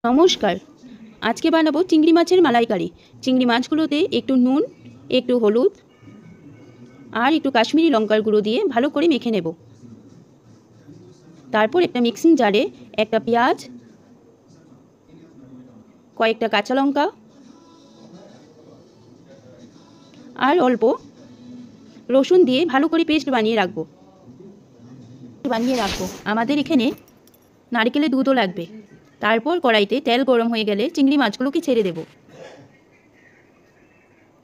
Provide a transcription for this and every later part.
নমস্কার। আজকে বানাবো চিংড়ি মাছের মালাইকারি। চিংড়ি মাছগুলোতে একটু নুন, একটু হলুদ আর একটু কাশ্মীরি লঙ্কার গুঁড়ো দিয়ে ভালো করে মেখে নেব। তারপর একটা মিক্সিং জারে একটা পেঁয়াজ, কয়েকটা কাঁচা লঙ্কা আর অল্প রসুন দিয়ে ভালো করে পেস্ট বানিয়ে রাখবো। আমাদের এখানে নারকেলের দুধও লাগবে। তারপর কড়াইতে তেল গরম হয়ে গেলে চিংড়ি মাছগুলোকে ছেড়ে দেব।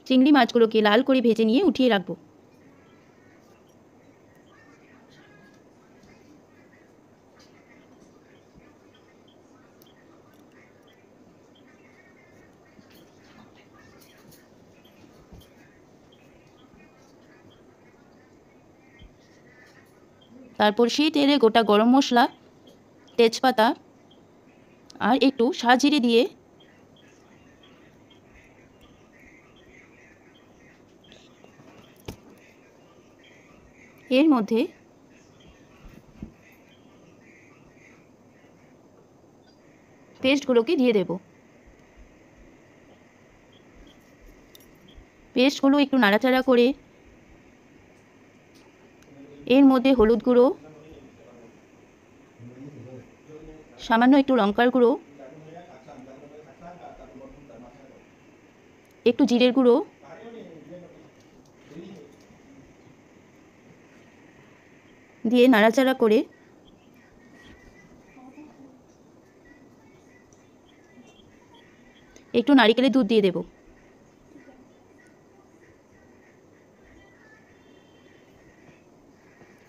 চিংড়ি মাছগুলোকে লাল করে ভেজে নিয়ে উঠিয়ে রাখবো। তারপর সেই তেলে গোটা গরম মশলা, তেজপাতা আর একটু সাজিরে দিয়ে এর মধ্যে পেস্টগুলোকে দিয়ে দেব। পেস্টগুলো একটু নাড়াচাড়া করে এর মধ্যে হলুদ গুঁড়ো, সামান্য একটু লঙ্কার গুঁড়ো, একটু জিরের গুঁড়ো দিয়ে নাড়াচাড়া করে একটু নারকেলের দুধ দিয়ে দেব।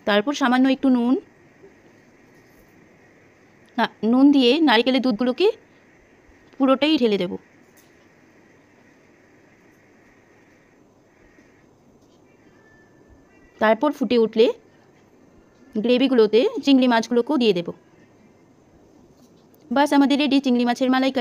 তারপর সামান্য একটু নুন দিয়ে নারকেলের দুধগুলোকে পুরোটাই ঢেলে দেব। তারপর ফুটে উঠলে গ্রেভিগুলোতে চিংড়ি মাছগুলোকেও দিয়ে দেব। বাস আমাদের রেডি চিংড়ি মাছের মালাইকারি।